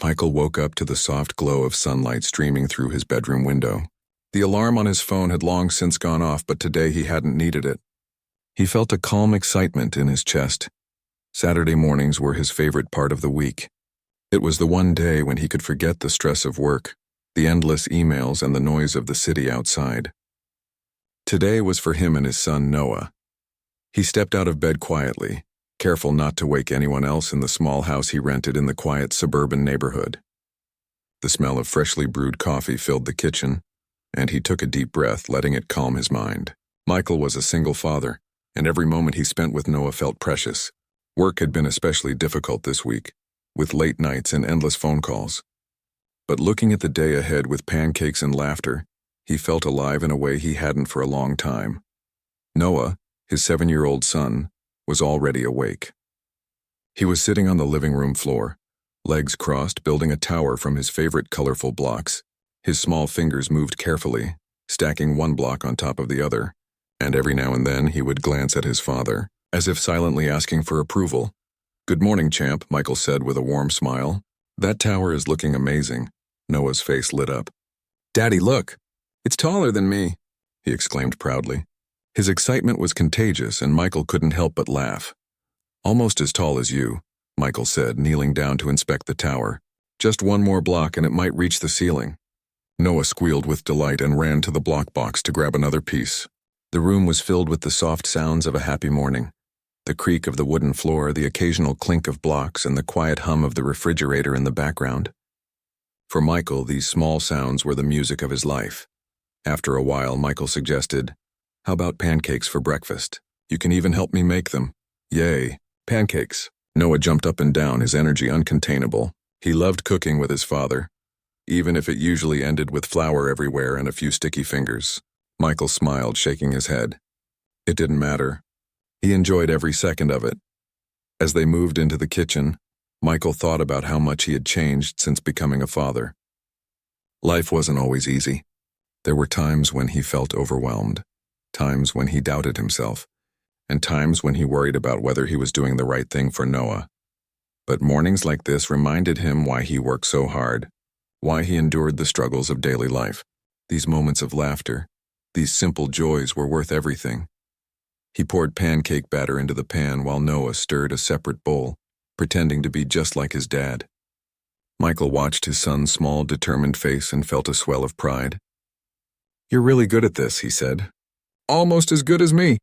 Michael woke up to the soft glow of sunlight streaming through his bedroom window. The alarm on his phone had long since gone off, but today he hadn't needed it. He felt a calm excitement in his chest. Saturday mornings were his favorite part of the week. It was the one day when he could forget the stress of work, the endless emails, and the noise of the city outside. Today was for him and his son Noah. He stepped out of bed quietly, careful not to wake anyone else in the small house he rented in the quiet suburban neighborhood. The smell of freshly brewed coffee filled the kitchen, and he took a deep breath, letting it calm his mind. Michael was a single father, and every moment he spent with Noah felt precious. Work had been especially difficult this week, with late nights and endless phone calls. But looking at the day ahead with pancakes and laughter, he felt alive in a way he hadn't for a long time. Noah, his 7-year-old son, was already awake. He was sitting on the living room floor, legs crossed, building a tower from his favorite colorful blocks. His small fingers moved carefully, stacking one block on top of the other, and every now and then he would glance at his father, as if silently asking for approval. "Good morning, champ," Michael said with a warm smile. "That tower is looking amazing." Noah's face lit up. "Daddy, look! It's taller than me," he exclaimed proudly. His excitement was contagious, and Michael couldn't help but laugh. "Almost as tall as you," Michael said, kneeling down to inspect the tower. "Just one more block and it might reach the ceiling." Noah squealed with delight and ran to the block box to grab another piece. The room was filled with the soft sounds of a happy morning. The creak of the wooden floor, the occasional clink of blocks, and the quiet hum of the refrigerator in the background. For Michael, these small sounds were the music of his life. After a while, Michael suggested, "How about pancakes for breakfast? You can even help me make them." "Yay, pancakes." Noah jumped up and down, his energy uncontainable. He loved cooking with his father, even if it usually ended with flour everywhere and a few sticky fingers. Michael smiled, shaking his head. It didn't matter. He enjoyed every second of it. As they moved into the kitchen, Michael thought about how much he had changed since becoming a father. Life wasn't always easy. There were times when he felt overwhelmed, times when he doubted himself, and times when he worried about whether he was doing the right thing for Noah. But mornings like this reminded him why he worked so hard, why he endured the struggles of daily life. These moments of laughter, these simple joys were worth everything. He poured pancake batter into the pan while Noah stirred a separate bowl, pretending to be just like his dad. Michael watched his son's small, determined face and felt a swell of pride. "You're really good at this," he said. "Almost as good as me."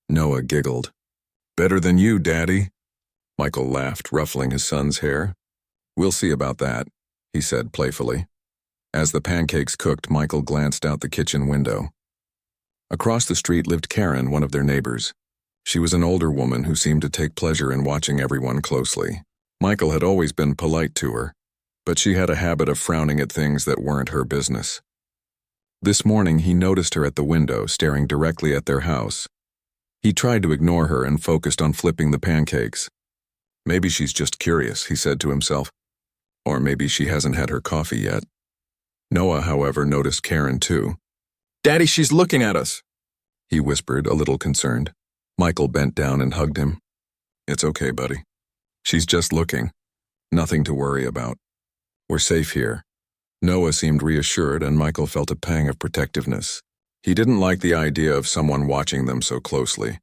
Noah giggled. "Better than you, Daddy." Michael laughed, ruffling his son's hair. "We'll see about that," he said playfully. As the pancakes cooked, Michael glanced out the kitchen window. Across the street lived Karen, one of their neighbors. She was an older woman who seemed to take pleasure in watching everyone closely. Michael had always been polite to her, but she had a habit of frowning at things that weren't her business. This morning he noticed her at the window, staring directly at their house. He tried to ignore her and focused on flipping the pancakes. "Maybe she's just curious," he said to himself. "Or maybe she hasn't had her coffee yet." Noah, however, noticed Karen too. "Daddy, she's looking at us," he whispered, a little concerned. Michael bent down and hugged him. "It's okay, buddy. She's just looking. Nothing to worry about. We're safe here." Noah seemed reassured, and Michael felt a pang of protectiveness. He didn't like the idea of someone watching them so closely,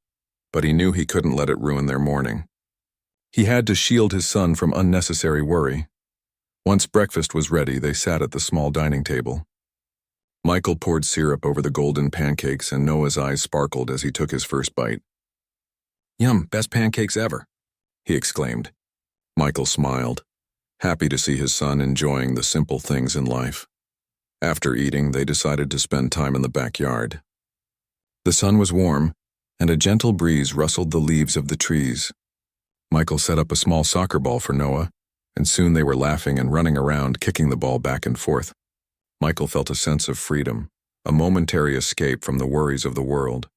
but he knew he couldn't let it ruin their morning. He had to shield his son from unnecessary worry. Once breakfast was ready, they sat at the small dining table. Michael poured syrup over the golden pancakes, and Noah's eyes sparkled as he took his first bite. "Yum, best pancakes ever," he exclaimed. Michael smiled, happy to see his son enjoying the simple things in life. After eating, they decided to spend time in the backyard. The sun was warm, and a gentle breeze rustled the leaves of the trees. Michael set up a small soccer ball for Noah, and soon they were laughing and running around, kicking the ball back and forth. Michael felt a sense of freedom, a momentary escape from the worries of the world.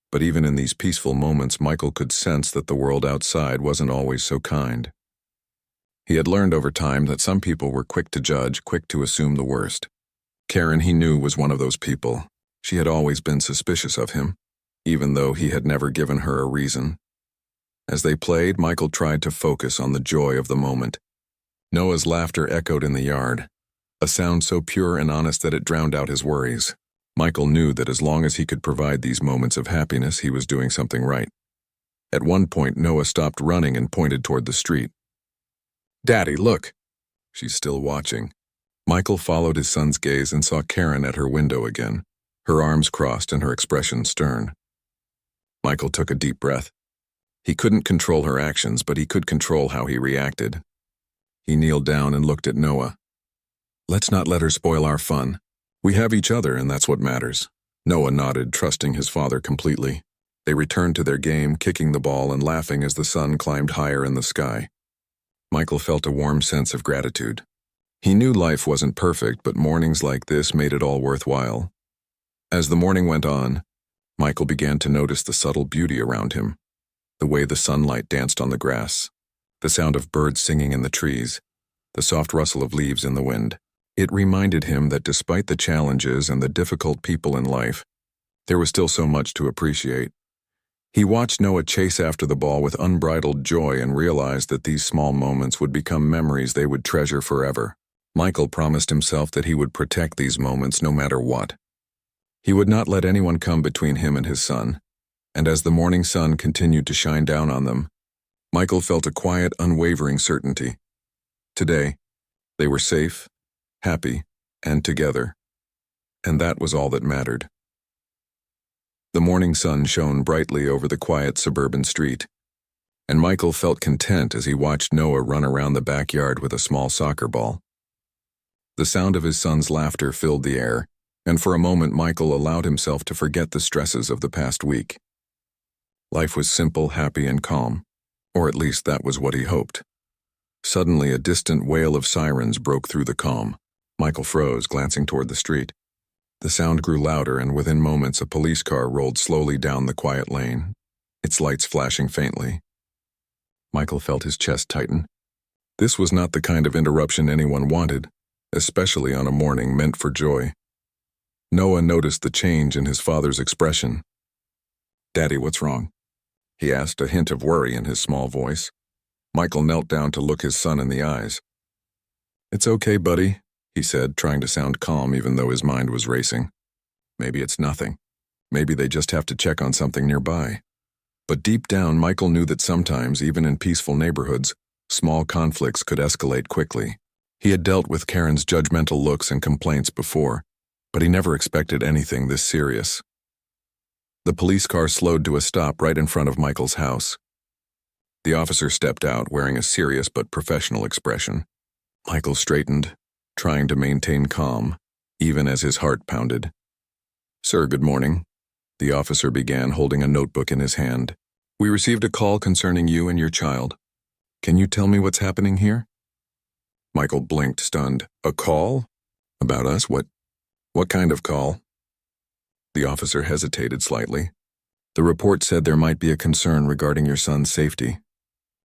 But even in these peaceful moments, Michael could sense that the world outside wasn't always so kind. He had learned over time that some people were quick to judge, quick to assume the worst. Karen, he knew, was one of those people. She had always been suspicious of him, even though he had never given her a reason. As they played, Michael tried to focus on the joy of the moment. Noah's laughter echoed in the yard, a sound so pure and honest that it drowned out his worries. Michael knew that as long as he could provide these moments of happiness, he was doing something right. At one point, Noah stopped running and pointed toward the street. "Daddy, look!" She's still watching. Michael followed his son's gaze and saw Karen at her window again, her arms crossed and her expression stern. Michael took a deep breath. He couldn't control her actions, but he could control how he reacted. He kneeled down and looked at Noah. "Let's not let her spoil our fun. We have each other, and that's what matters." Noah nodded, trusting his father completely. They returned to their game, kicking the ball and laughing as the sun climbed higher in the sky. Michael felt a warm sense of gratitude. He knew life wasn't perfect, but mornings like this made it all worthwhile. As the morning went on, Michael began to notice the subtle beauty around him. The way the sunlight danced on the grass, the sound of birds singing in the trees, the soft rustle of leaves in the wind. It reminded him that despite the challenges and the difficult people in life, there was still so much to appreciate. He watched Noah chase after the ball with unbridled joy and realized that these small moments would become memories they would treasure forever. Michael promised himself that he would protect these moments no matter what. He would not let anyone come between him and his son, and as the morning sun continued to shine down on them, Michael felt a quiet, unwavering certainty. Today, they were safe, happy, and together, and that was all that mattered. The morning sun shone brightly over the quiet suburban street, and Michael felt content as he watched Noah run around the backyard with a small soccer ball. The sound of his son's laughter filled the air, and for a moment Michael allowed himself to forget the stresses of the past week. Life was simple, happy, and calm, or at least that was what he hoped. Suddenly, a distant wail of sirens broke through the calm. Michael froze, glancing toward the street. The sound grew louder, and within moments a police car rolled slowly down the quiet lane, its lights flashing faintly. Michael felt his chest tighten. This was not the kind of interruption anyone wanted, especially on a morning meant for joy. Noah noticed the change in his father's expression. "Daddy, what's wrong?" he asked, a hint of worry in his small voice. Michael knelt down to look his son in the eyes. "It's okay, buddy," he said, trying to sound calm even though his mind was racing. "Maybe it's nothing. Maybe they just have to check on something nearby." But deep down, Michael knew that sometimes, even in peaceful neighborhoods, small conflicts could escalate quickly. He had dealt with Karen's judgmental looks and complaints before, but he never expected anything this serious. The police car slowed to a stop right in front of Michael's house. The officer stepped out, wearing a serious but professional expression. Michael straightened, trying to maintain calm, even as his heart pounded. "Sir, good morning," the officer began, holding a notebook in his hand. "We received a call concerning you and your child. Can you tell me what's happening here?" Michael blinked, stunned. "A call? About us? What kind of call?" The officer hesitated slightly. "The report said there might be a concern regarding your son's safety.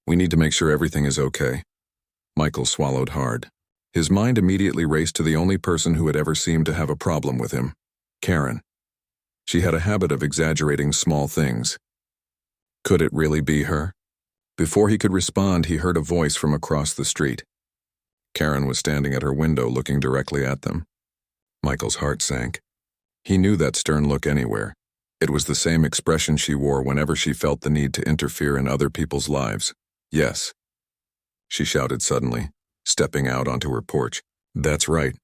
We need to make sure everything is okay." Michael swallowed hard. His mind immediately raced to the only person who had ever seemed to have a problem with him, Karen. She had a habit of exaggerating small things. Could it really be her? Before he could respond, he heard a voice from across the street. Karen was standing at her window looking directly at them. Michael's heart sank. He knew that stern look anywhere. It was the same expression she wore whenever she felt the need to interfere in other people's lives. "Yes," she shouted suddenly, stepping out onto her porch. "That's right.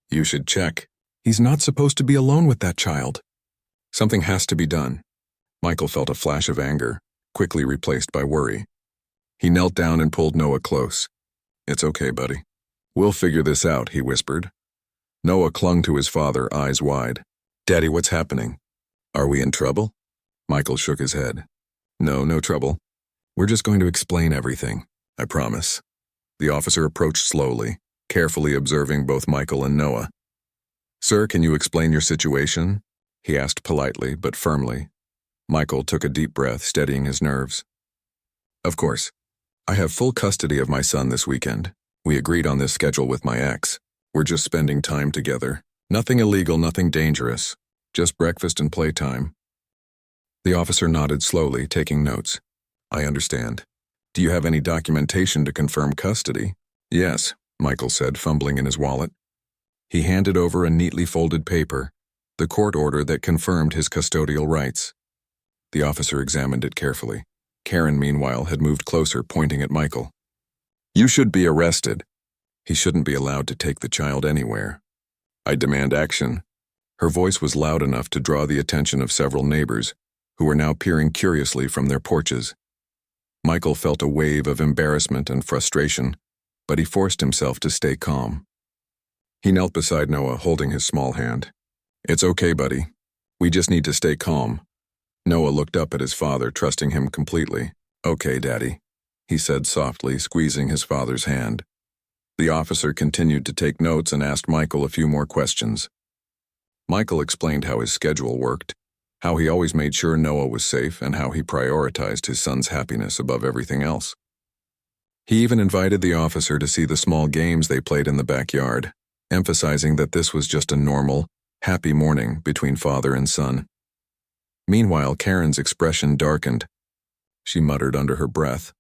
You should check. He's not supposed to be alone with that child. Something has to be done." Michael felt a flash of anger, quickly replaced by worry. He knelt down and pulled Noah close. "It's okay, buddy. We'll figure this out," he whispered. Noah clung to his father, eyes wide. "Daddy, what's happening? Are we in trouble?" Michael shook his head. No trouble. We're just going to explain everything, I promise." The officer approached slowly, carefully observing both Michael and Noah. "Sir, can you explain your situation?" he asked politely but firmly. Michael took a deep breath, steadying his nerves. "Of course. I have full custody of my son this weekend. We agreed on this schedule with my ex. We're just spending time together. Nothing illegal, nothing dangerous. Just breakfast and playtime." The officer nodded slowly, taking notes. "I understand. Do you have any documentation to confirm custody?" Yes, Michael said, fumbling in his wallet. He handed over a neatly folded paper, the court order that confirmed his custodial rights. The officer examined it carefully. Karen, meanwhile, had moved closer, pointing at Michael. You should be arrested. He shouldn't be allowed to take the child anywhere. I demand action. Her voice was loud enough to draw the attention of several neighbors, who were now peering curiously from their porches. Michael felt a wave of embarrassment and frustration, but he forced himself to stay calm. He knelt beside Noah, holding his small hand. It's okay, buddy. We just need to stay calm. Noah looked up at his father, trusting him completely. Okay, Daddy, he said softly, squeezing his father's hand. The officer continued to take notes and asked Michael a few more questions. Michael explained how his schedule worked, how he always made sure Noah was safe, and how he prioritized his son's happiness above everything else. He even invited the officer to see the small games they played in the backyard, emphasizing that this was just a normal, happy morning between father and son. Meanwhile, Karen's expression darkened. She muttered under her breath,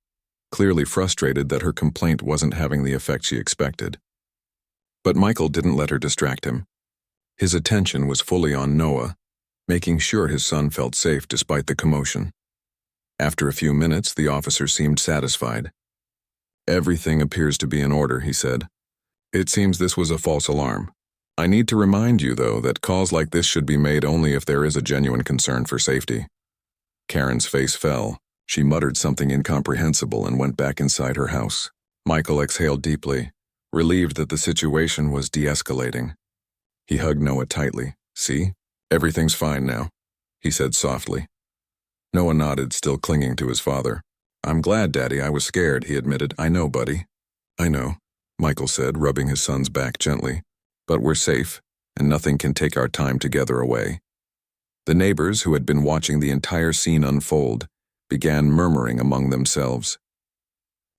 clearly frustrated that her complaint wasn't having the effect she expected. But Michael didn't let her distract him. His attention was fully on Noah, making sure his son felt safe despite the commotion. After a few minutes, the officer seemed satisfied. Everything appears to be in order, he said. It seems this was a false alarm. I need to remind you, though, that calls like this should be made only if there is a genuine concern for safety. Karen's face fell. She muttered something incomprehensible and went back inside her house. Michael exhaled deeply, relieved that the situation was de-escalating. He hugged Noah tightly. See? Everything's fine now, he said softly. Noah nodded, still clinging to his father. I'm glad, Daddy. I was scared, he admitted. I know, buddy. I know, Michael said, rubbing his son's back gently. But we're safe, and nothing can take our time together away. The neighbors, who had been watching the entire scene unfold, began murmuring among themselves.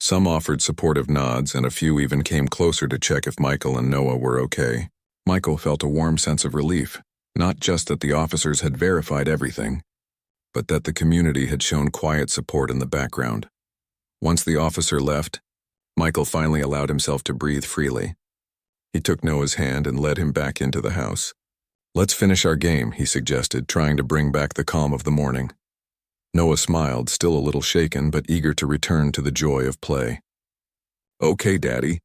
Some offered supportive nods, and a few even came closer to check if Michael and Noah were okay. Michael felt a warm sense of relief, not just that the officers had verified everything, but that the community had shown quiet support in the background. Once the officer left, Michael finally allowed himself to breathe freely. He took Noah's hand and led him back into the house. Let's finish our game, he suggested, trying to bring back the calm of the morning. Noah smiled, still a little shaken but eager to return to the joy of play. Okay, Daddy.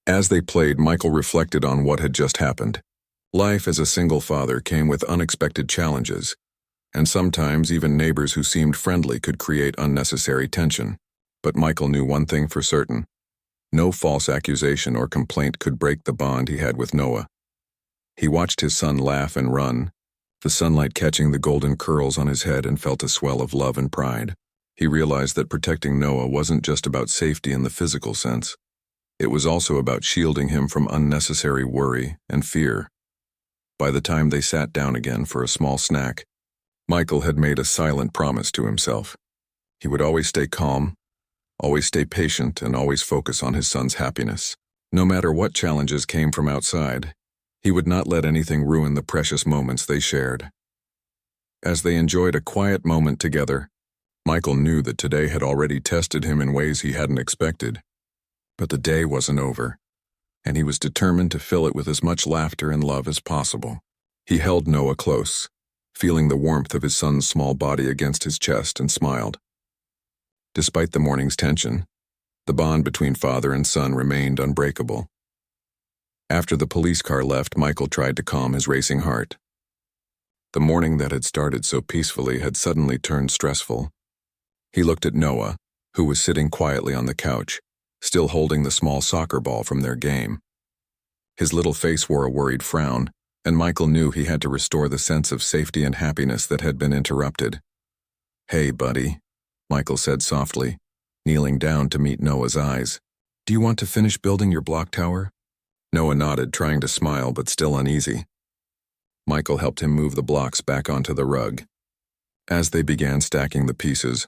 As they played, Michael reflected on what had just happened. Life as a single father came with unexpected challenges, and sometimes even neighbors who seemed friendly could create unnecessary tension. But Michael knew one thing for certain. No false accusation or complaint could break the bond he had with Noah. He watched his son laugh and run, the sunlight catching the golden curls on his head, and felt a swell of love and pride. He realized that protecting Noah wasn't just about safety in the physical sense. It was also about shielding him from unnecessary worry and fear. By the time they sat down again for a small snack, Michael had made a silent promise to himself. He would always stay calm, always stay patient, and always focus on his son's happiness. No matter what challenges came from outside, he would not let anything ruin the precious moments they shared. As they enjoyed a quiet moment together, Michael knew that today had already tested him in ways he hadn't expected. But the day wasn't over, and he was determined to fill it with as much laughter and love as possible. He held Noah close, feeling the warmth of his son's small body against his chest, and smiled. Despite the morning's tension, the bond between father and son remained unbreakable. After the police car left, Michael tried to calm his racing heart. The morning that had started so peacefully had suddenly turned stressful. He looked at Noah, who was sitting quietly on the couch, still holding the small soccer ball from their game. His little face wore a worried frown, and Michael knew he had to restore the sense of safety and happiness that had been interrupted. Hey, buddy, Michael said softly, kneeling down to meet Noah's eyes. Do you want to finish building your block tower? Noah nodded, trying to smile but still uneasy. Michael helped him move the blocks back onto the rug. As they began stacking the pieces,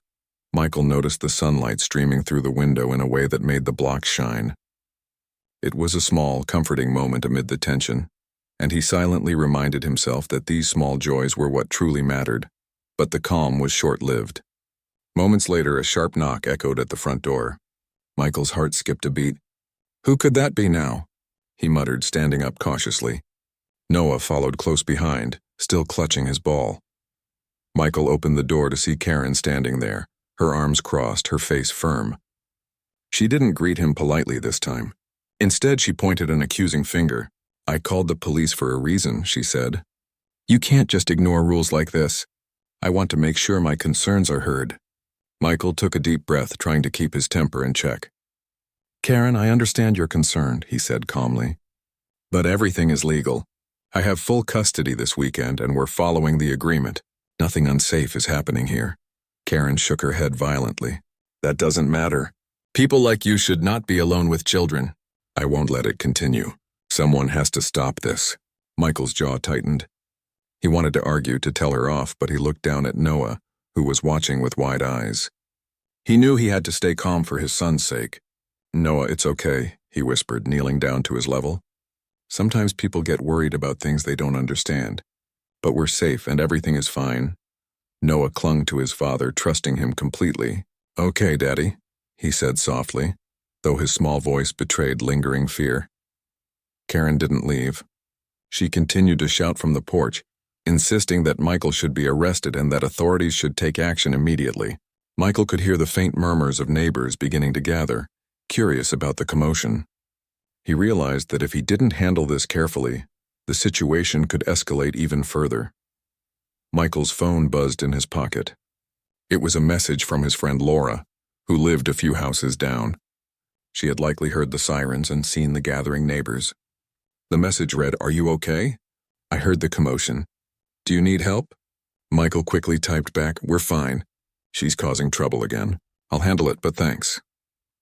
Michael noticed the sunlight streaming through the window in a way that made the blocks shine. It was a small, comforting moment amid the tension, and he silently reminded himself that these small joys were what truly mattered. But the calm was short-lived. Moments later, a sharp knock echoed at the front door. Michael's heart skipped a beat. Who could that be now? He muttered, standing up cautiously. Noah followed close behind, still clutching his ball. Michael opened the door to see Karen standing there, her arms crossed, her face firm. She didn't greet him politely this time. Instead, she pointed an accusing finger. I called the police for a reason, she said. You can't just ignore rules like this. I want to make sure my concerns are heard. Michael took a deep breath, trying to keep his temper in check. Karen, I understand you're concerned, he said calmly. But everything is legal. I have full custody this weekend, and we're following the agreement. Nothing unsafe is happening here. Karen shook her head violently. That doesn't matter. People like you should not be alone with children. I won't let it continue. Someone has to stop this. Michael's jaw tightened. He wanted to argue, to tell her off, but he looked down at Noah, who was watching with wide eyes. He knew he had to stay calm for his son's sake. Noah, it's okay, he whispered, kneeling down to his level. Sometimes people get worried about things they don't understand. But we're safe and everything is fine. Noah clung to his father, trusting him completely. Okay, Daddy, he said softly, though his small voice betrayed lingering fear. Karen didn't leave. She continued to shout from the porch, insisting that Michael should be arrested and that authorities should take action immediately. Michael could hear the faint murmurs of neighbors beginning to gather, curious about the commotion. He realized that if he didn't handle this carefully, the situation could escalate even further. Michael's phone buzzed in his pocket. It was a message from his friend Laura, who lived a few houses down. She had likely heard the sirens and seen the gathering neighbors. The message read, "Are you okay? I heard the commotion. Do you need help?" Michael quickly typed back, "We're fine. She's causing trouble again. I'll handle it, but thanks."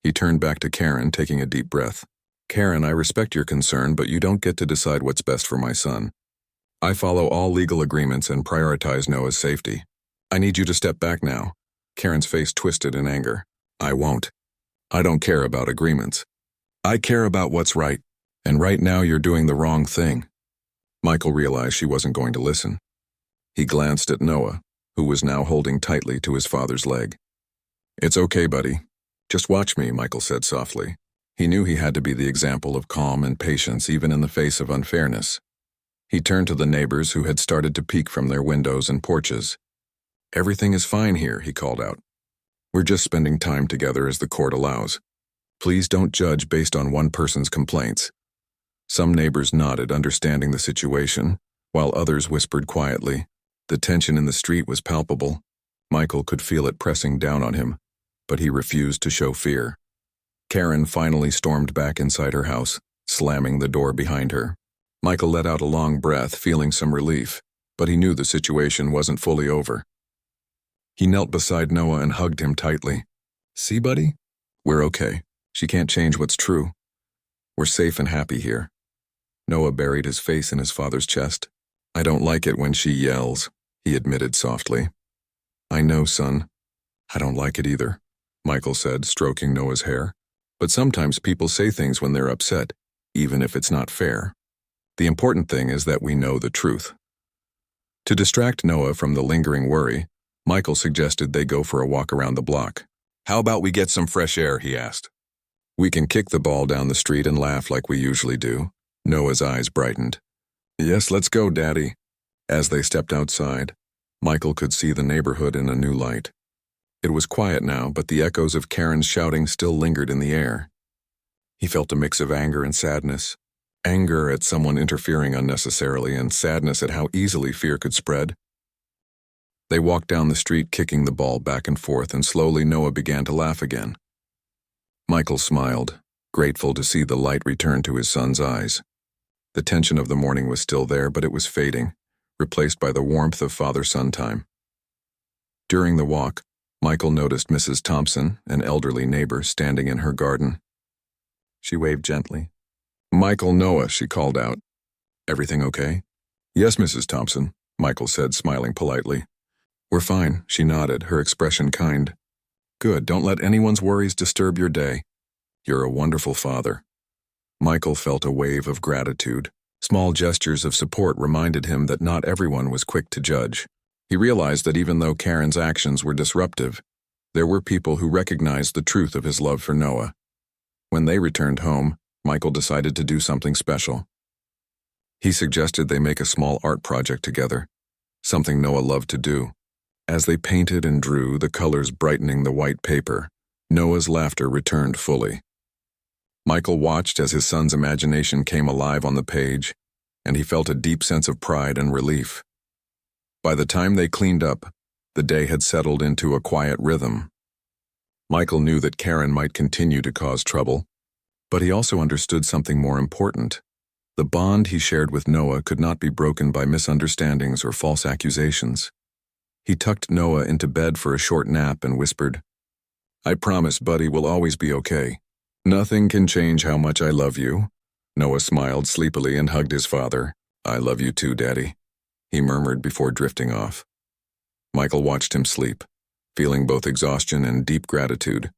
He turned back to Karen, taking a deep breath. Karen, I respect your concern, but you don't get to decide what's best for my son. I follow all legal agreements and prioritize Noah's safety. I need you to step back now. Karen's face twisted in anger. I won't. I don't care about agreements. I care about what's right, and right now you're doing the wrong thing. Michael realized she wasn't going to listen. He glanced at Noah, who was now holding tightly to his father's leg. It's okay, buddy. Just watch me, Michael said softly. He knew he had to be the example of calm and patience even in the face of unfairness. He turned to the neighbors who had started to peek from their windows and porches. Everything is fine here, he called out. We're just spending time together as the court allows. Please don't judge based on one person's complaints. Some neighbors nodded, understanding the situation, while others whispered quietly. The tension in the street was palpable. Michael could feel it pressing down on him, but he refused to show fear. Karen finally stormed back inside her house, slamming the door behind her. Michael let out a long breath, feeling some relief, but he knew the situation wasn't fully over. He knelt beside Noah and hugged him tightly. See, buddy? We're okay. She can't change what's true. We're safe and happy here. Noah buried his face in his father's chest. I don't like it when she yells, he admitted softly. I know, son. I don't like it either, Michael said, stroking Noah's hair. But sometimes people say things when they're upset, even if it's not fair. The important thing is that we know the truth. To distract Noah from the lingering worry, Michael suggested they go for a walk around the block. How about we get some fresh air, he asked. We can kick the ball down the street and laugh like we usually do. Noah's eyes brightened. Yes, let's go, Daddy. As they stepped outside, Michael could see the neighborhood in a new light. It was quiet now, but the echoes of Karen's shouting still lingered in the air. He felt a mix of anger and sadness. Anger at someone interfering unnecessarily, and sadness at how easily fear could spread. They walked down the street, kicking the ball back and forth, and slowly Noah began to laugh again. Michael smiled, grateful to see the light return to his son's eyes. The tension of the morning was still there, but it was fading, replaced by the warmth of father-son time. During the walk, Michael noticed Mrs. Thompson, an elderly neighbor, standing in her garden. She waved gently. Michael, Noah, she called out. Everything okay? Yes, Mrs. Thompson, Michael said, smiling politely. We're fine, she nodded, her expression kind. Good, don't let anyone's worries disturb your day. You're a wonderful father. Michael felt a wave of gratitude. Small gestures of support reminded him that not everyone was quick to judge. He realized that even though Karen's actions were disruptive, there were people who recognized the truth of his love for Noah. When they returned home, Michael decided to do something special. He suggested they make a small art project together, something Noah loved to do. As they painted and drew, the colors brightening the white paper, Noah's laughter returned fully. Michael watched as his son's imagination came alive on the page, and he felt a deep sense of pride and relief. By the time they cleaned up, the day had settled into a quiet rhythm. Michael knew that Karen might continue to cause trouble, but he also understood something more important. The bond he shared with Noah could not be broken by misunderstandings or false accusations. He tucked Noah into bed for a short nap and whispered, "I promise, buddy, we'll always be okay. Nothing can change how much I love you." Noah smiled sleepily and hugged his father. "I love you too, Daddy," he murmured before drifting off. Michael watched him sleep, feeling both exhaustion and deep gratitude.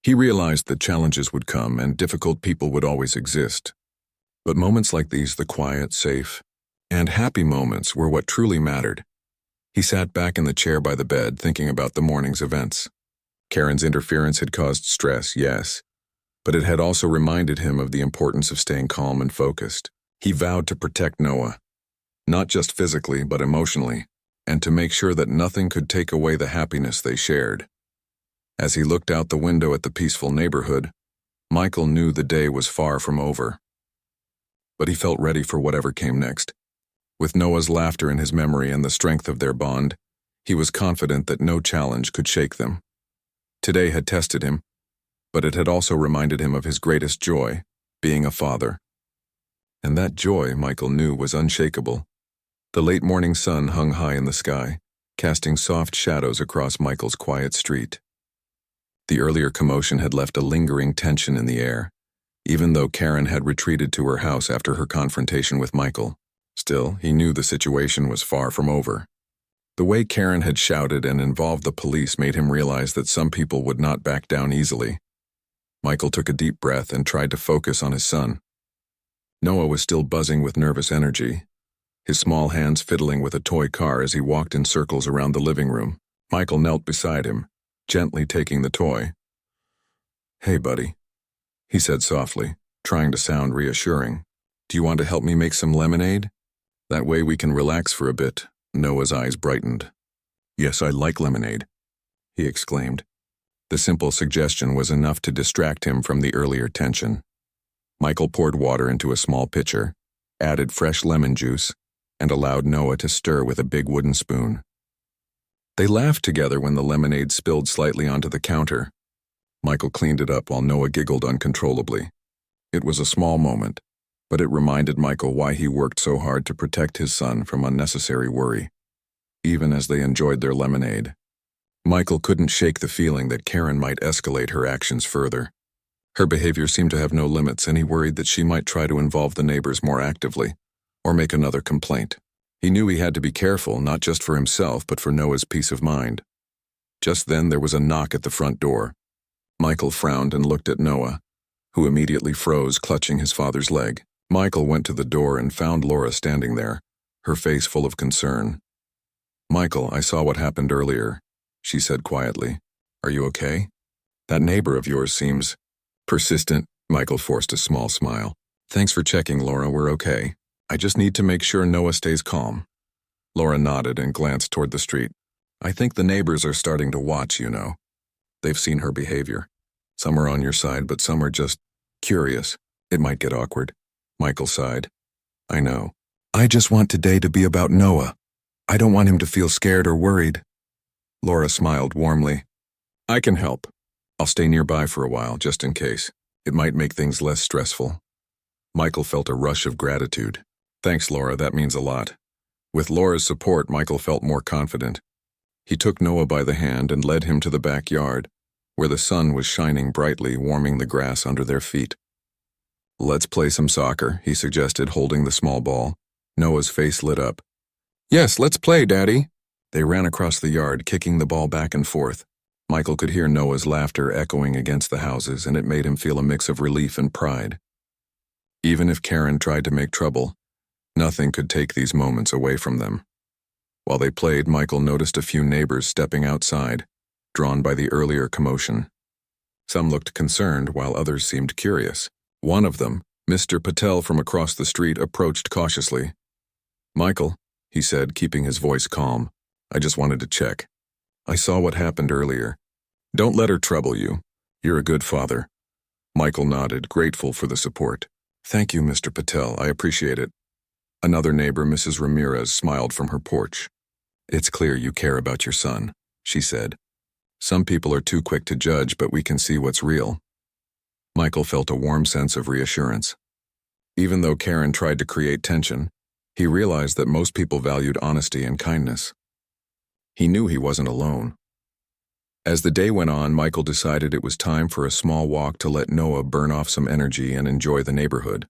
He realized that challenges would come and difficult people would always exist. But moments like these, the quiet, safe, and happy moments, were what truly mattered. He sat back in the chair by the bed, thinking about the morning's events. Karen's interference had caused stress, yes, but it had also reminded him of the importance of staying calm and focused. He vowed to protect Noah, not just physically, but emotionally, and to make sure that nothing could take away the happiness they shared. As he looked out the window at the peaceful neighborhood, Michael knew the day was far from over. But he felt ready for whatever came next. With Noah's laughter in his memory and the strength of their bond, he was confident that no challenge could shake them. Today had tested him, but it had also reminded him of his greatest joy, being a father. And that joy, Michael knew, was unshakable. The late morning sun hung high in the sky, casting soft shadows across Michael's quiet street. The earlier commotion had left a lingering tension in the air, even though Karen had retreated to her house after her confrontation with Michael. Still, he knew the situation was far from over. The way Karen had shouted and involved the police made him realize that some people would not back down easily. Michael took a deep breath and tried to focus on his son. Noah was still buzzing with nervous energy, his small hands fiddling with a toy car as he walked in circles around the living room. Michael knelt beside him, gently taking the toy. "Hey, buddy," he said softly, trying to sound reassuring. "Do you want to help me make some lemonade? That way we can relax for a bit." Noah's eyes brightened. "Yes, I like lemonade," he exclaimed. The simple suggestion was enough to distract him from the earlier tension. Michael poured water into a small pitcher, added fresh lemon juice, and allowed Noah to stir with a big wooden spoon. They laughed together when the lemonade spilled slightly onto the counter. Michael cleaned it up while Noah giggled uncontrollably. It was a small moment, but it reminded Michael why he worked so hard to protect his son from unnecessary worry. Even as they enjoyed their lemonade, Michael couldn't shake the feeling that Karen might escalate her actions further. Her behavior seemed to have no limits, and he worried that she might try to involve the neighbors more actively, or make another complaint. He knew he had to be careful, not just for himself, but for Noah's peace of mind. Just then there was a knock at the front door. Michael frowned and looked at Noah, who immediately froze, clutching his father's leg. Michael went to the door and found Laura standing there, her face full of concern. "Michael, I saw what happened earlier," she said quietly. "Are you okay? That neighbor of yours seems persistent." Michael forced a small smile. "Thanks for checking, Laura. We're okay. I just need to make sure Noah stays calm." Laura nodded and glanced toward the street. "I think the neighbors are starting to watch, you know. They've seen her behavior. Some are on your side, but some are just curious. It might get awkward." Michael sighed. "I know. I just want today to be about Noah. I don't want him to feel scared or worried." Laura smiled warmly. "I can help. I'll stay nearby for a while, just in case. It might make things less stressful." Michael felt a rush of gratitude. "Thanks, Laura, that means a lot." With Laura's support, Michael felt more confident. He took Noah by the hand and led him to the backyard, where the sun was shining brightly, warming the grass under their feet. "Let's play some soccer," he suggested, holding the small ball. Noah's face lit up. "Yes, let's play, Daddy." They ran across the yard, kicking the ball back and forth. Michael could hear Noah's laughter echoing against the houses, and it made him feel a mix of relief and pride. Even if Karen tried to make trouble, nothing could take these moments away from them. While they played, Michael noticed a few neighbors stepping outside, drawn by the earlier commotion. Some looked concerned, while others seemed curious. One of them, Mr. Patel from across the street, approached cautiously. "Michael," he said, keeping his voice calm, "I just wanted to check. I saw what happened earlier. Don't let her trouble you. You're a good father." Michael nodded, grateful for the support. "Thank you, Mr. Patel. I appreciate it." Another neighbor, Mrs. Ramirez, smiled from her porch. "It's clear you care about your son," she said. "Some people are too quick to judge, but we can see what's real." Michael felt a warm sense of reassurance. Even though Karen tried to create tension, he realized that most people valued honesty and kindness. He knew he wasn't alone. As the day went on, Michael decided it was time for a small walk to let Noah burn off some energy and enjoy the neighborhood.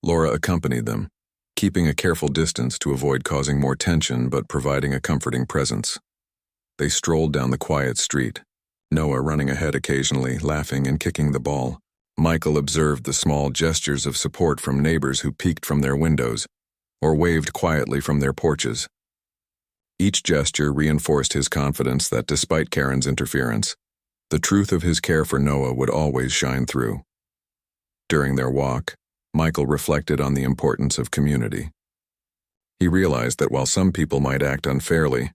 Laura accompanied them, keeping a careful distance to avoid causing more tension but providing a comforting presence. They strolled down the quiet street, Noah running ahead occasionally, laughing and kicking the ball. Michael observed the small gestures of support from neighbors who peeked from their windows or waved quietly from their porches. Each gesture reinforced his confidence that despite Karen's interference, the truth of his care for Noah would always shine through. During their walk, Michael reflected on the importance of community. He realized that while some people might act unfairly,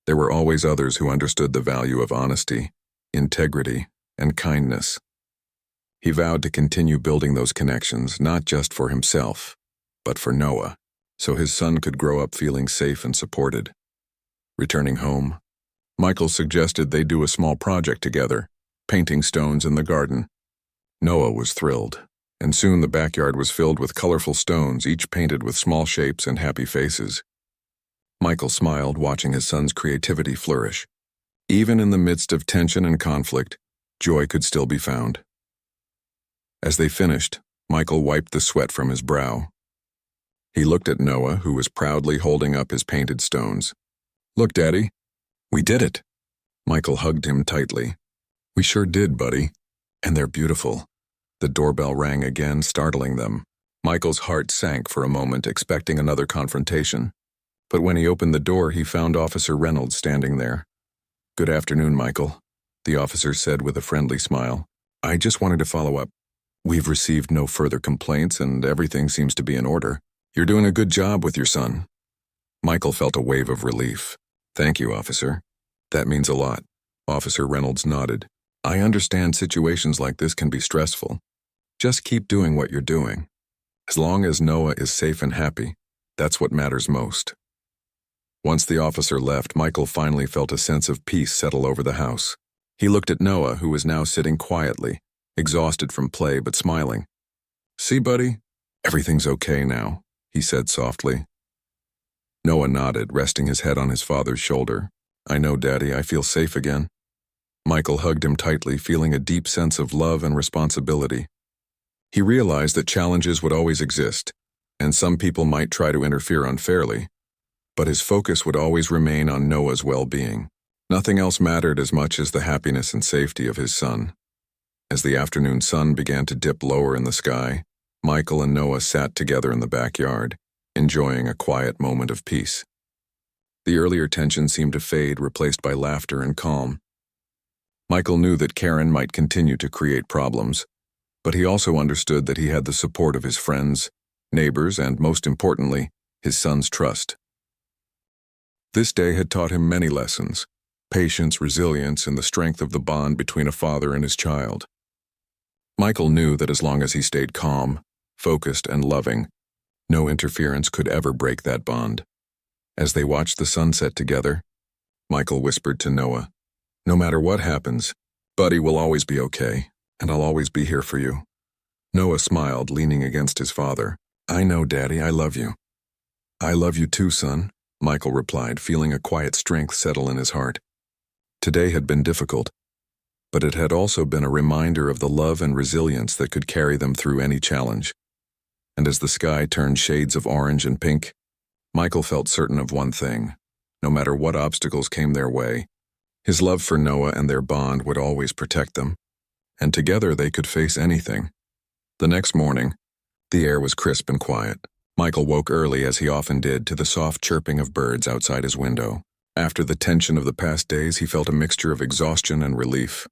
there were always others who understood the value of honesty, integrity, and kindness. He vowed to continue building those connections not just for himself, but for Noah, so his son could grow up feeling safe and supported. Returning home, Michael suggested they do a small project together, painting stones in the garden. Noah was thrilled, and soon the backyard was filled with colorful stones, each painted with small shapes and happy faces. Michael smiled, watching his son's creativity flourish. Even in the midst of tension and conflict, joy could still be found. As they finished, Michael wiped the sweat from his brow. He looked at Noah, who was proudly holding up his painted stones. "Look, Daddy, we did it." Michael hugged him tightly. "We sure did, buddy. And they're beautiful." The doorbell rang again, startling them. Michael's heart sank for a moment, expecting another confrontation. But when he opened the door, he found Officer Reynolds standing there. "Good afternoon, Michael," the officer said with a friendly smile. "I just wanted to follow up. We've received no further complaints and everything seems to be in order. You're doing a good job with your son." Michael felt a wave of relief. "Thank you, officer. That means a lot." Officer Reynolds nodded. "I understand situations like this can be stressful. Just keep doing what you're doing. As long as Noah is safe and happy, that's what matters most." Once the officer left, Michael finally felt a sense of peace settle over the house. He looked at Noah, who was now sitting quietly, exhausted from play but smiling. "See, buddy? Everything's okay now," he said softly. Noah nodded, resting his head on his father's shoulder. "I know, Daddy, I feel safe again." Michael hugged him tightly, feeling a deep sense of love and responsibility. He realized that challenges would always exist, and some people might try to interfere unfairly, but his focus would always remain on Noah's well-being. Nothing else mattered as much as the happiness and safety of his son. As the afternoon sun began to dip lower in the sky, Michael and Noah sat together in the backyard, enjoying a quiet moment of peace. The earlier tension seemed to fade, replaced by laughter and calm. Michael knew that Karen might continue to create problems, but he also understood that he had the support of his friends, neighbors, and most importantly, his son's trust. This day had taught him many lessons: patience, resilience, and the strength of the bond between a father and his child. Michael knew that as long as he stayed calm, focused, and loving, no interference could ever break that bond. As they watched the sunset together, Michael whispered to Noah, "No matter what happens, Buddy will always be okay, and I'll always be here for you." Noah smiled, leaning against his father. "I know, Daddy, I love you." "I love you too, son," Michael replied, feeling a quiet strength settle in his heart. Today had been difficult, but it had also been a reminder of the love and resilience that could carry them through any challenge. And as the sky turned shades of orange and pink, Michael felt certain of one thing: no matter what obstacles came their way, his love for Noah and their bond would always protect them, and together they could face anything. The next morning, the air was crisp and quiet. Michael woke early, as he often did, to the soft chirping of birds outside his window. After the tension of the past days, he felt a mixture of exhaustion and relief.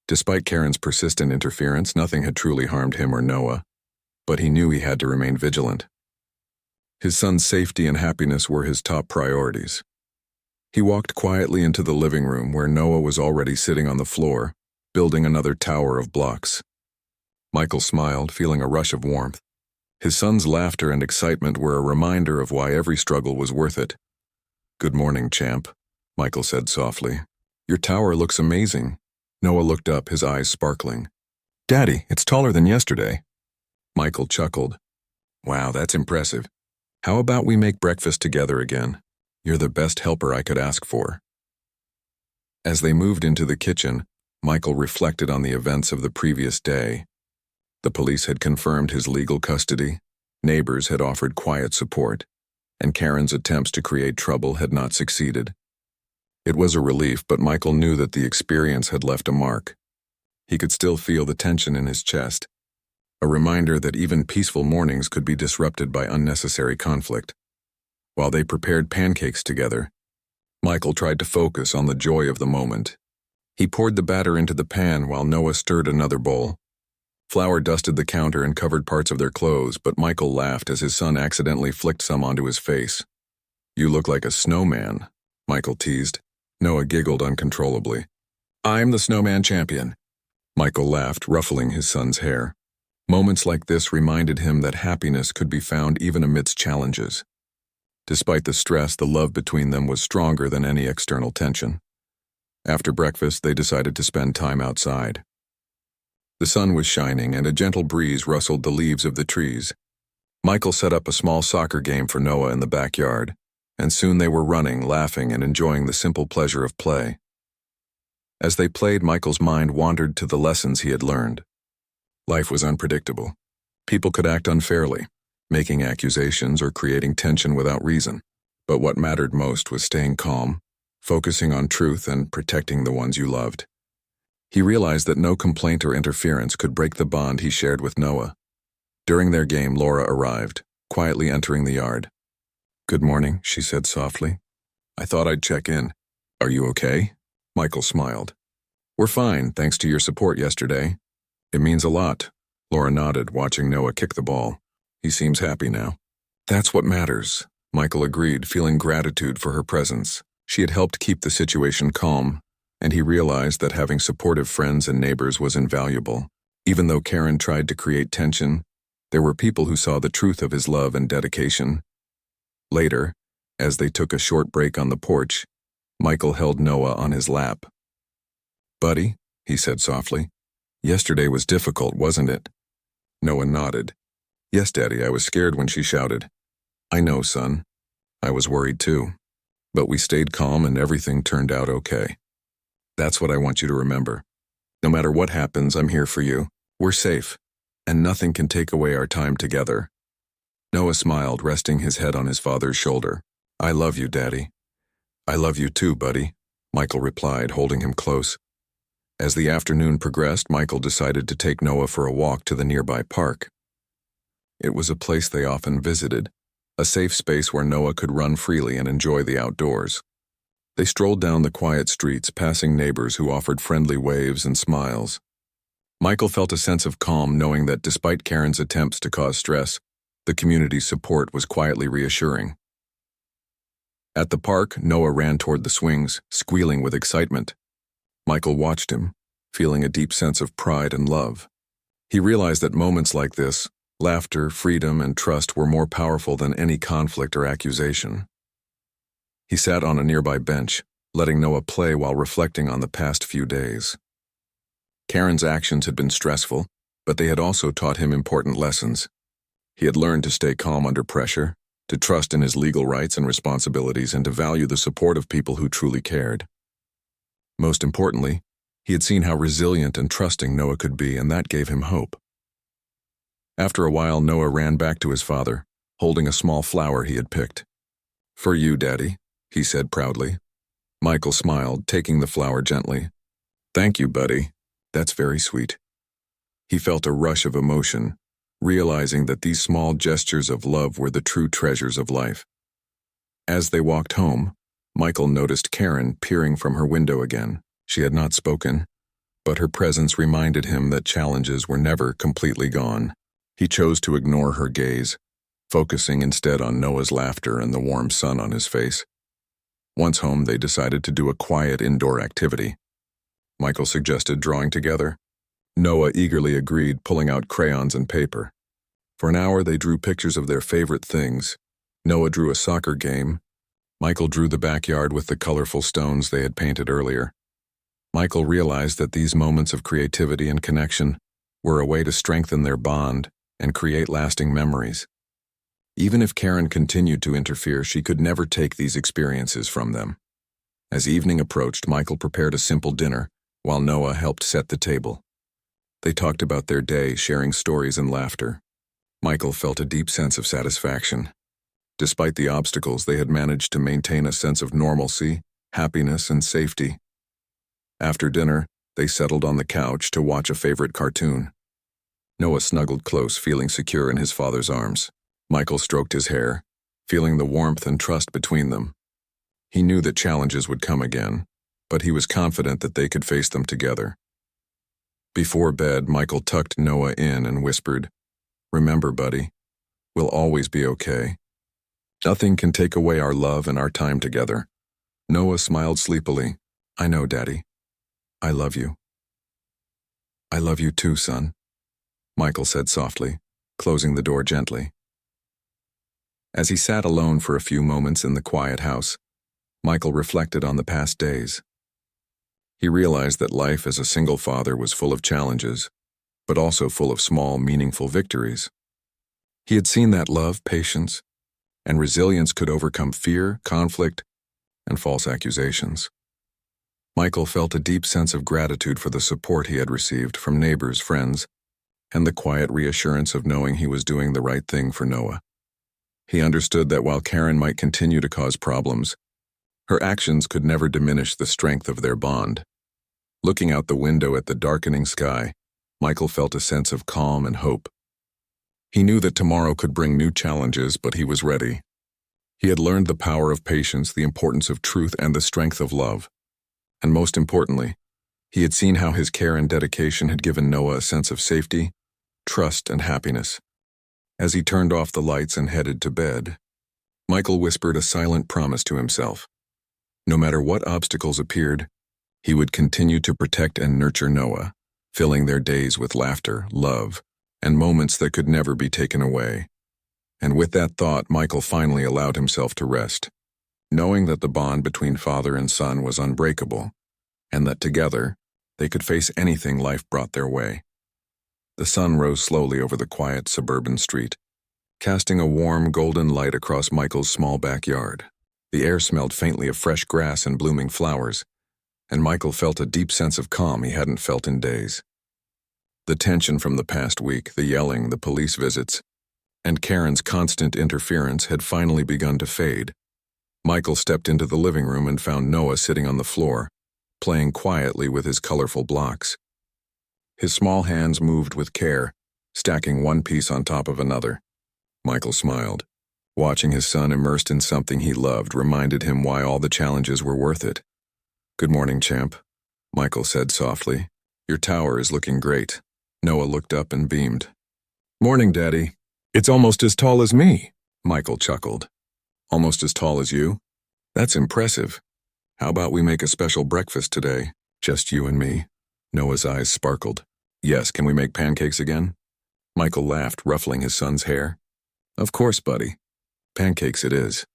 Despite Karen's persistent interference, nothing had truly harmed him or Noah, but he knew he had to remain vigilant. His son's safety and happiness were his top priorities. He walked quietly into the living room where Noah was already sitting on the floor, building another tower of blocks. Michael smiled, feeling a rush of warmth. His son's laughter and excitement were a reminder of why every struggle was worth it. "Good morning, champ," Michael said softly. "Your tower looks amazing." Noah looked up, his eyes sparkling. "Daddy, it's taller than yesterday." Michael chuckled. "Wow, that's impressive. How about we make breakfast together again? You're the best helper I could ask for." As they moved into the kitchen, Michael reflected on the events of the previous day. The police had confirmed his legal custody, neighbors had offered quiet support, and Karen's attempts to create trouble had not succeeded. It was a relief, but Michael knew that the experience had left a mark. He could still feel the tension in his chest, a reminder that even peaceful mornings could be disrupted by unnecessary conflict. While they prepared pancakes together, Michael tried to focus on the joy of the moment. He poured the batter into the pan while Noah stirred another bowl. Flour dusted the counter and covered parts of their clothes, but Michael laughed as his son accidentally flicked some onto his face. "You look like a snowman," Michael teased. Noah giggled uncontrollably. "I'm the snowman champion." Michael laughed, ruffling his son's hair. Moments like this reminded him that happiness could be found even amidst challenges. Despite the stress, the love between them was stronger than any external tension. After breakfast, they decided to spend time outside. The sun was shining and a gentle breeze rustled the leaves of the trees. Michael set up a small soccer game for Noah in the backyard, and soon they were running, laughing, and enjoying the simple pleasure of play. As they played, Michael's mind wandered to the lessons he had learned. Life was unpredictable. People could act unfairly, making accusations or creating tension without reason. But what mattered most was staying calm, focusing on truth, and protecting the ones you loved. He realized that no complaint or interference could break the bond he shared with Noah. During their game, Laura arrived, quietly entering the yard. "Good morning," she said softly. "I thought I'd check in. Are you okay?" Michael smiled. "We're fine, thanks to your support yesterday." "It means a lot," Laura nodded, watching Noah kick the ball. "He seems happy now." "That's what matters," Michael agreed, feeling gratitude for her presence. She had helped keep the situation calm, and he realized that having supportive friends and neighbors was invaluable. Even though Karen tried to create tension, there were people who saw the truth of his love and dedication. Later, as they took a short break on the porch, Michael held Noah on his lap. "Buddy," he said softly, "yesterday was difficult, wasn't it?" Noah nodded. "Yes, Daddy, I was scared when she shouted." "I know, son. I was worried too. But we stayed calm and everything turned out okay. That's what I want you to remember. No matter what happens, I'm here for you. We're safe, and nothing can take away our time together." Noah smiled, resting his head on his father's shoulder. "I love you, Daddy." "I love you too, buddy," Michael replied, holding him close. As the afternoon progressed, Michael decided to take Noah for a walk to the nearby park. It was a place they often visited, a safe space where Noah could run freely and enjoy the outdoors. They strolled down the quiet streets, passing neighbors who offered friendly waves and smiles. Michael felt a sense of calm, knowing that despite Karen's attempts to cause stress, the community's support was quietly reassuring. At the park, Noah ran toward the swings, squealing with excitement. Michael watched him, feeling a deep sense of pride and love. He realized that moments like this, laughter, freedom, and trust were more powerful than any conflict or accusation. He sat on a nearby bench, letting Noah play while reflecting on the past few days. Karen's actions had been stressful, but they had also taught him important lessons. He had learned to stay calm under pressure, to trust in his legal rights and responsibilities, and to value the support of people who truly cared. Most importantly, he had seen how resilient and trusting Noah could be, and that gave him hope. After a while, Noah ran back to his father, holding a small flower he had picked. "For you, Daddy," he said proudly. Michael smiled, taking the flower gently. "Thank you, buddy. That's very sweet." He felt a rush of emotion, realizing that these small gestures of love were the true treasures of life. As they walked home, Michael noticed Karen peering from her window again. She had not spoken, but her presence reminded him that challenges were never completely gone. He chose to ignore her gaze, focusing instead on Noah's laughter and the warm sun on his face. Once home, they decided to do a quiet indoor activity. Michael suggested drawing together. Noah eagerly agreed, pulling out crayons and paper. For an hour, they drew pictures of their favorite things. Noah drew a soccer game. Michael drew the backyard with the colorful stones they had painted earlier. Michael realized that these moments of creativity and connection were a way to strengthen their bond and create lasting memories. Even if Karen continued to interfere, she could never take these experiences from them. As evening approached, Michael prepared a simple dinner, while Noah helped set the table. They talked about their day, sharing stories and laughter. Michael felt a deep sense of satisfaction. Despite the obstacles, they had managed to maintain a sense of normalcy, happiness, and safety. After dinner, they settled on the couch to watch a favorite cartoon. Noah snuggled close, feeling secure in his father's arms. Michael stroked his hair, feeling the warmth and trust between them. He knew that challenges would come again, but he was confident that they could face them together. Before bed, Michael tucked Noah in and whispered, "Remember, buddy, we'll always be okay. Nothing can take away our love and our time together." Noah smiled sleepily. "I know, Daddy. I love you." "I love you too, son," Michael said softly, closing the door gently. As he sat alone for a few moments in the quiet house, Michael reflected on the past days. He realized that life as a single father was full of challenges, but also full of small, meaningful victories. He had seen that love, patience, and resilience could overcome fear, conflict, and false accusations. Michael felt a deep sense of gratitude for the support he had received from neighbors, friends, and the quiet reassurance of knowing he was doing the right thing for Noah. He understood that while Karen might continue to cause problems, her actions could never diminish the strength of their bond. Looking out the window at the darkening sky, Michael felt a sense of calm and hope. He knew that tomorrow could bring new challenges, but he was ready. He had learned the power of patience, the importance of truth, and the strength of love. And most importantly, he had seen how his care and dedication had given Noah a sense of safety, trust, and happiness. As he turned off the lights and headed to bed, Michael whispered a silent promise to himself. No matter what obstacles appeared, he would continue to protect and nurture Noah, filling their days with laughter, love, and moments that could never be taken away. And with that thought, Michael finally allowed himself to rest, knowing that the bond between father and son was unbreakable, and that together they could face anything life brought their way. The sun rose slowly over the quiet suburban street, casting a warm golden light across Michael's small backyard. The air smelled faintly of fresh grass and blooming flowers, and Michael felt a deep sense of calm he hadn't felt in days. The tension from the past week, the yelling, the police visits, and Karen's constant interference had finally begun to fade. Michael stepped into the living room and found Noah sitting on the floor, playing quietly with his colorful blocks. His small hands moved with care, stacking one piece on top of another. Michael smiled. Watching his son immersed in something he loved reminded him why all the challenges were worth it. "Good morning, champ," Michael said softly. "Your tower is looking great." Noah looked up and beamed. "Morning, Daddy. It's almost as tall as me," Michael chuckled. "Almost as tall as you? That's impressive. How about we make a special breakfast today? Just you and me?" Noah's eyes sparkled. "Yes, can we make pancakes again?" Michael laughed, ruffling his son's hair. "Of course, buddy. Pancakes it is."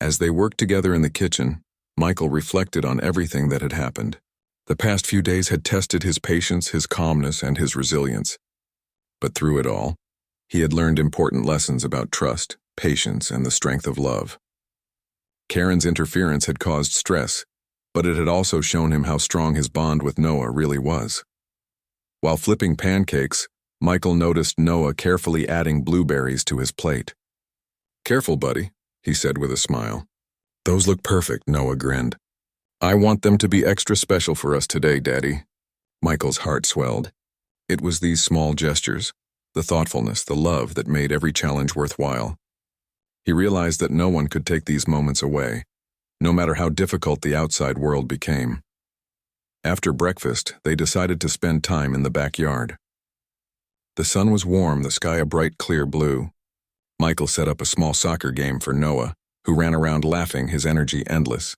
As they worked together in the kitchen, Michael reflected on everything that had happened. The past few days had tested his patience, his calmness, and his resilience. But through it all, he had learned important lessons about trust, patience, and the strength of love. Karen's interference had caused stress, but it had also shown him how strong his bond with Noah really was. While flipping pancakes, Michael noticed Noah carefully adding blueberries to his plate. "Careful, buddy," he said with a smile. "Those look perfect," Noah grinned. "I want them to be extra special for us today, Daddy." Michael's heart swelled. It was these small gestures, the thoughtfulness, the love that made every challenge worthwhile. He realized that no one could take these moments away, no matter how difficult the outside world became. After breakfast, they decided to spend time in the backyard. The sun was warm, the sky a bright clear blue. Michael set up a small soccer game for Noah, who ran around laughing, his energy endless.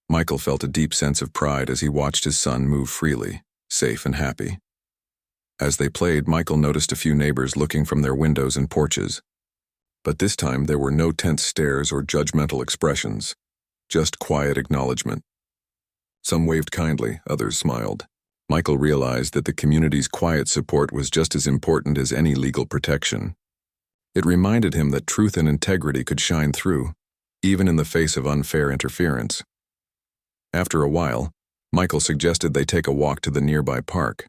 Michael felt a deep sense of pride as he watched his son move freely, safe and happy. As they played, Michael noticed a few neighbors looking from their windows and porches. But this time there were no tense stares or judgmental expressions, just quiet acknowledgement. Some waved kindly, others smiled. Michael realized that the community's quiet support was just as important as any legal protection. It reminded him that truth and integrity could shine through, even in the face of unfair interference. After a while, Michael suggested they take a walk to the nearby park.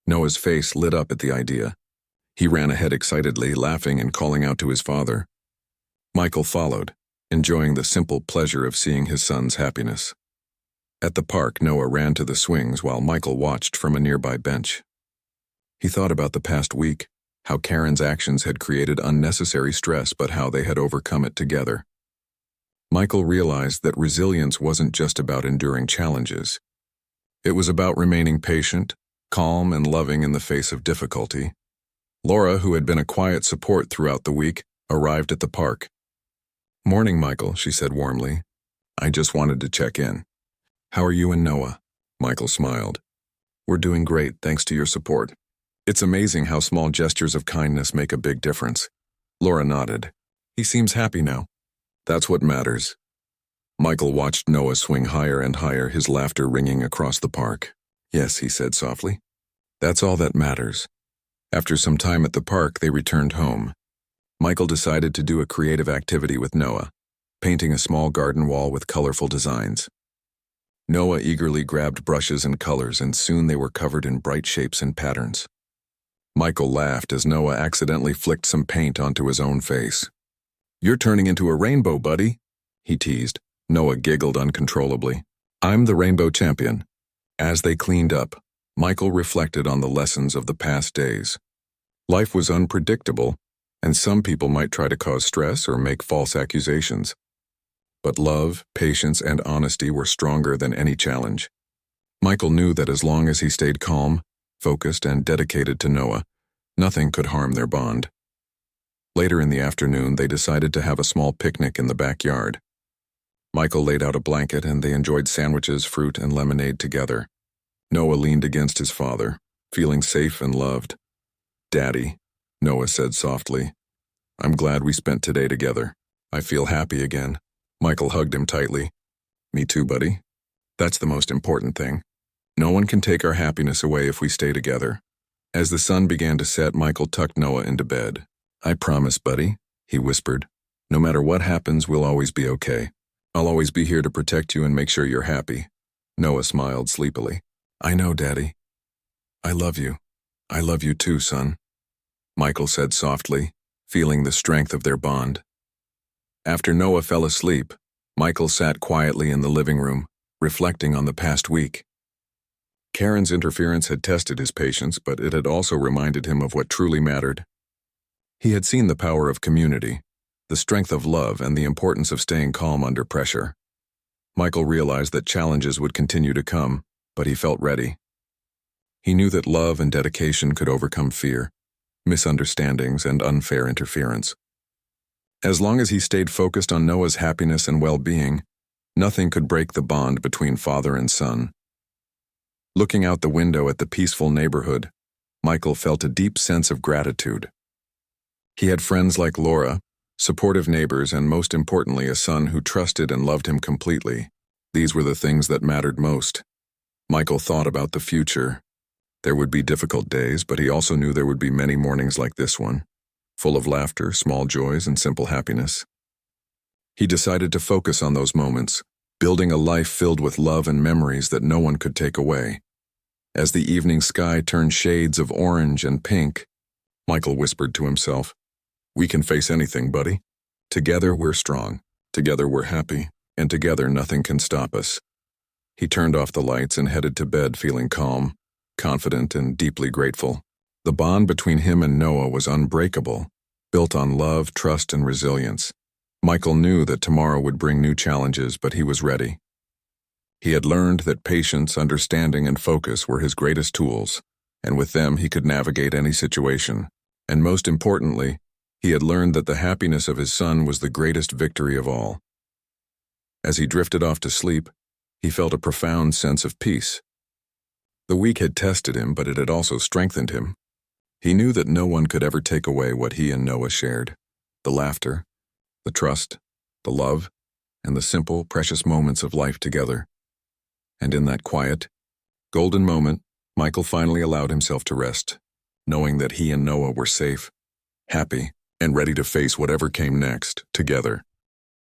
Noah's face lit up at the idea. He ran ahead excitedly, laughing and calling out to his father. Michael followed, enjoying the simple pleasure of seeing his son's happiness. At the park, Noah ran to the swings while Michael watched from a nearby bench. He thought about the past week, how Karen's actions had created unnecessary stress, but how they had overcome it together. Michael realized that resilience wasn't just about enduring challenges. It was about remaining patient, calm, and loving in the face of difficulty. Laura, who had been a quiet support throughout the week, arrived at the park. "Morning, Michael," she said warmly. "I just wanted to check in." "How are you and Noah?" Michael smiled. "We're doing great, thanks to your support. It's amazing how small gestures of kindness make a big difference." Laura nodded. "He seems happy now." "That's what matters." Michael watched Noah swing higher and higher, his laughter ringing across the park. "Yes," he said softly. "That's all that matters." After some time at the park, they returned home. Michael decided to do a creative activity with Noah, painting a small garden wall with colorful designs. Noah eagerly grabbed brushes and colors, and soon they were covered in bright shapes and patterns. Michael laughed as Noah accidentally flicked some paint onto his own face. "You're turning into a rainbow, buddy," he teased. Noah giggled uncontrollably. "I'm the rainbow champion." As they cleaned up, Michael reflected on the lessons of the past days. Life was unpredictable, and some people might try to cause stress or make false accusations. But love, patience, and honesty were stronger than any challenge. Michael knew that as long as he stayed calm, focused, and dedicated to Noah, nothing could harm their bond. Later in the afternoon, they decided to have a small picnic in the backyard. Michael laid out a blanket and they enjoyed sandwiches, fruit, and lemonade together. Noah leaned against his father, feeling safe and loved. "Daddy," Noah said softly, "I'm glad we spent today together. I feel happy again." Michael hugged him tightly. "Me too, buddy. That's the most important thing. No one can take our happiness away if we stay together." As the sun began to set, Michael tucked Noah into bed. "I promise, buddy," he whispered. "No matter what happens, we'll always be okay. I'll always be here to protect you and make sure you're happy." Noah smiled sleepily. "I know, Daddy. I love you. I love you too, son," Michael said softly, feeling the strength of their bond. After Noah fell asleep, Michael sat quietly in the living room, reflecting on the past week. Karen's interference had tested his patience, but it had also reminded him of what truly mattered. He had seen the power of community, the strength of love, and the importance of staying calm under pressure. Michael realized that challenges would continue to come, but he felt ready. He knew that love and dedication could overcome fear, misunderstandings, and unfair interference. As long as he stayed focused on Noah's happiness and well-being, nothing could break the bond between father and son. Looking out the window at the peaceful neighborhood, Michael felt a deep sense of gratitude. He had friends like Laura, supportive neighbors, and most importantly, a son who trusted and loved him completely. These were the things that mattered most. Michael thought about the future. There would be difficult days, but he also knew there would be many mornings like this one, full of laughter, small joys, and simple happiness. He decided to focus on those moments, building a life filled with love and memories that no one could take away. As the evening sky turned shades of orange and pink, Michael whispered to himself, "We can face anything, buddy. Together we're strong, together we're happy, and together nothing can stop us." He turned off the lights and headed to bed feeling calm, confident, and deeply grateful. The bond between him and Noah was unbreakable, built on love, trust, and resilience. Michael knew that tomorrow would bring new challenges, but he was ready. He had learned that patience, understanding, and focus were his greatest tools, and with them he could navigate any situation. And most importantly, he had learned that the happiness of his son was the greatest victory of all. As he drifted off to sleep, he felt a profound sense of peace. The week had tested him, but it had also strengthened him. He knew that no one could ever take away what he and Noah shared: the laughter, the trust, the love, and the simple, precious moments of life together. And in that quiet, golden moment, Michael finally allowed himself to rest, knowing that he and Noah were safe, happy, and ready to face whatever came next, together.